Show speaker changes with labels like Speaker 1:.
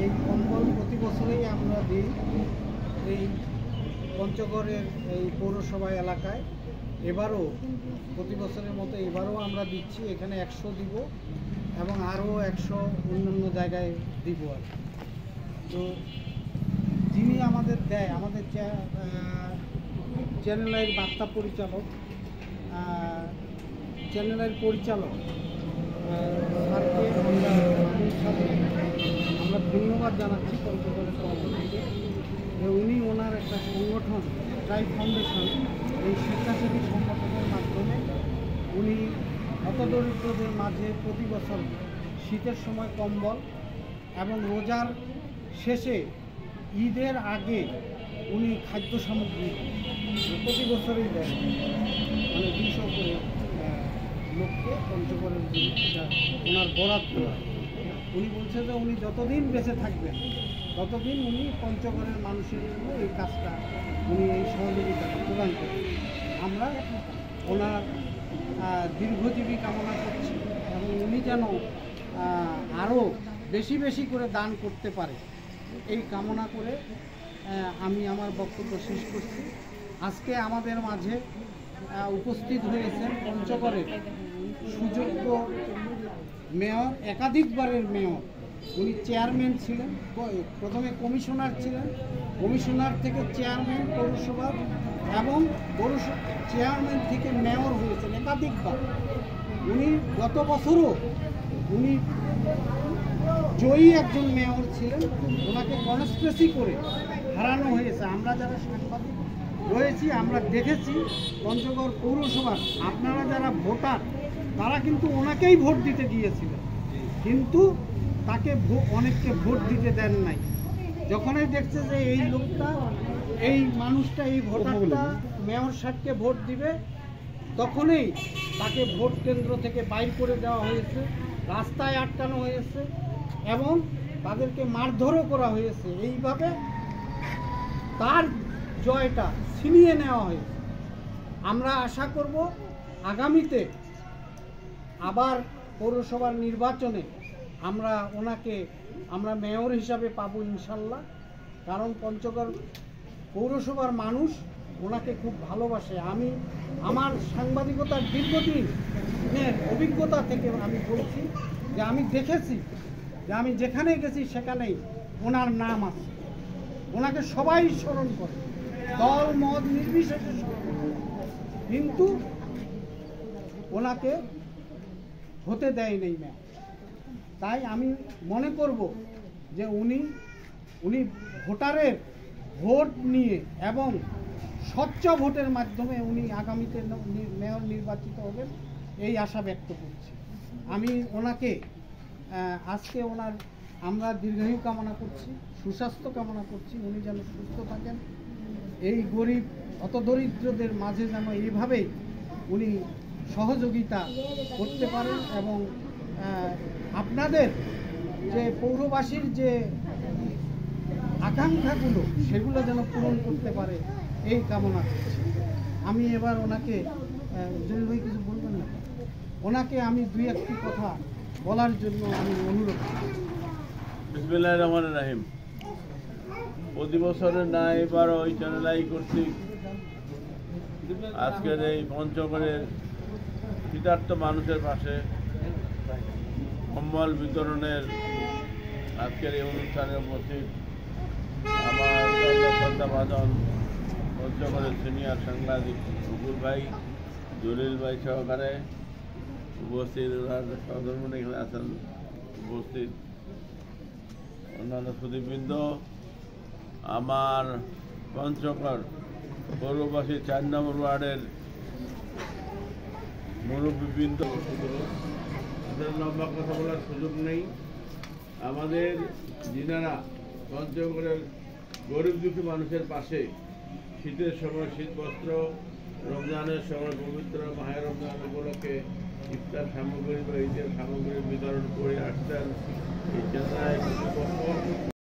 Speaker 1: এই কম্বল প্রতি বছরেই আমরা দিই এই পঞ্চগড়ের এই পৌরসভা এলাকায়। এবারও প্রতি বছরের মতো এবারও আমরা দিচ্ছি। এখানে 100 দিব এবং আরও 100 অন্যান্য জায়গায় দিব আর কি। তো যিনি আমাদের দেয়, আমাদের চ্যানেলের বার্তা পরিচালক, চ্যানেলের পরিচালক স্যারকে আমরা ধন্যবাদ জানাচ্ছি পঞ্চগড়ের পক্ষ থেকে। উনি ওনার একটা সংগঠন ট্রাইব ফাউন্ডেশন, এই স্বেচ্ছাসেবী সংগঠনের মাধ্যমে উনি হতদরিদ্রদের মাঝে প্রতি বছর শীতের সময় কম্বল এবং রোজার শেষে ঈদের আগে উনি খাদ্য সামগ্রী প্রতি বছরই দেন, মানে 200 করে লোককে পঞ্চগড়ের ওনার বরাদ্দ। উনি বলছে যে উনি যতদিন বেঁচে থাকবেন ততদিন উনি পঞ্চগড়ের মানুষের জন্য এই কাজটা, উনি এই সহযোগিতাটা প্রদান করেন। আমরা ওনার দীর্ঘজীবী কামনা করছি এবং উনি যেন আরও বেশি বেশি করে দান করতে পারে এই কামনা করে আমি আমার বক্তব্য শেষ করছি। আজকে আমাদের মাঝে উপস্থিত হয়েছেন পঞ্চগড়ের সুযোগ্য মেয়র, একাধিকবারের মেয়র। উনি চেয়ারম্যান ছিলেন, প্রথমে কমিশনার ছিলেন, কমিশনার থেকে চেয়ারম্যান পৌরসভার এবং চেয়ারম্যান থেকে মেয়র হয়েছেন একাধিকবার। উনি গত বছরও উনি জয়ী একজন মেয়র ছিলেন, ওনাকে কনস্পেসি করে হারানো হয়েছে। আমরা যারা সাংবাদিক রয়েছি আমরা দেখেছি পঞ্চগড় পৌরসভার আপনারা যারা ভোটার তারা কিন্তু ওনাকেই ভোট দিতে গিয়েছিলেন, কিন্তু তাকে অনেককে ভোট দিতে দেন নাই। যখনই দেখছে যে এই লোকটা, এই মানুষটা, এই ভোটারটা মেয়র সাহেবকে ভোট দিবে, তখনই তাকে ভোট কেন্দ্র থেকে বাইর করে দেওয়া হয়েছে, রাস্তায় আটকানো হয়েছে এবং তাদেরকে মারধরও করা হয়েছে। এইভাবে তার জয়টা ছিনিয়ে নেওয়া হয়েছে। আমরা আশা করব আগামীতে আবার পৌরসভার নির্বাচনে আমরা মেয়র হিসাবে পাবো ইনশাল্লাহ। কারণ পঞ্চগড় পৌরসভার মানুষ ওনাকে খুব ভালোবাসে। আমি আমার সাংবাদিকতার দীর্ঘদিনের অভিজ্ঞতা থেকে আমি বলছি যে আমি দেখেছি যে আমি যেখানে গেছি সেখানেই ওনার নাম আছে, ওনাকে সবাই স্মরণ করে, দল মত নির্বিশেষে স্মরণ করে, কিন্তু ওনাকে হতে দেয় নেই মেয়র। তাই আমি মনে করব যে উনি ভোটারের ভোট নিয়ে এবং স্বচ্ছ ভোটের মাধ্যমে উনি আগামীতে মেয়র নির্বাচিত হবেন এই আশা ব্যক্ত করছি। আমি ওনাকে আজকে আমরা দীর্ঘায়ু কামনা করছি, সুস্বাস্থ্য কামনা করছি, উনি যেন সুস্থ থাকেন, এই গরিব হতদরিদ্রদের মাঝে যেন এইভাবেই উনি সহযোগিতা করতে পারেন এবং আপনাদের যে পৌরবাসীর যে আকাঙ্ক্ষাগুলো সেগুলো যেন পূরণ করতে পারে এই কামনা করছি। আমি এবার ওনাকে জলিল ভাই কিছু বলবেন না, ওনাকে আমি 2-1টি কথা বলার জন্য আমি অনুরোধ করি।
Speaker 2: বিসমিল্লাহির রহমানির রহিম। প্রতি বছরের না এবার ওই চ্যানেলাই করছি আজকের এই পঞ্চগড়ের কৃতার্থ মানুষের পাশে কম্বল বিতরণের আজকের এই অনুষ্ঠানে উপস্থিত আমার শ্রদ্ধাভাজন পঞ্চগড়ের সিনিয়র সাংবাদিক রুকুল ভাই, জলিল ভাই সহকারে উপস্থিত, ওনার সহধর্মী এখানে আছেন উপস্থিত, অন্যান্য সুদীবৃন্দ, আমার পঞ্চগড় পৌরবাসী 4 নম্বর ওয়ার্ডের মুরব্বীবৃন্দ, লম্বা কথা বলার সুযোগ নেই। আমাদের যিনারা পঞ্চগড়ের গরিব দুঃখী মানুষের পাশে শীতের সময় শীতবস্ত্র, রমজানের সময় পবিত্র মাহে রমজান উপলক্ষে ইফতার সামগ্রী বা ঈদের সামগ্রী বিতরণ করে আসছেন এই চেন্নাই কর্তৃপক্ষ।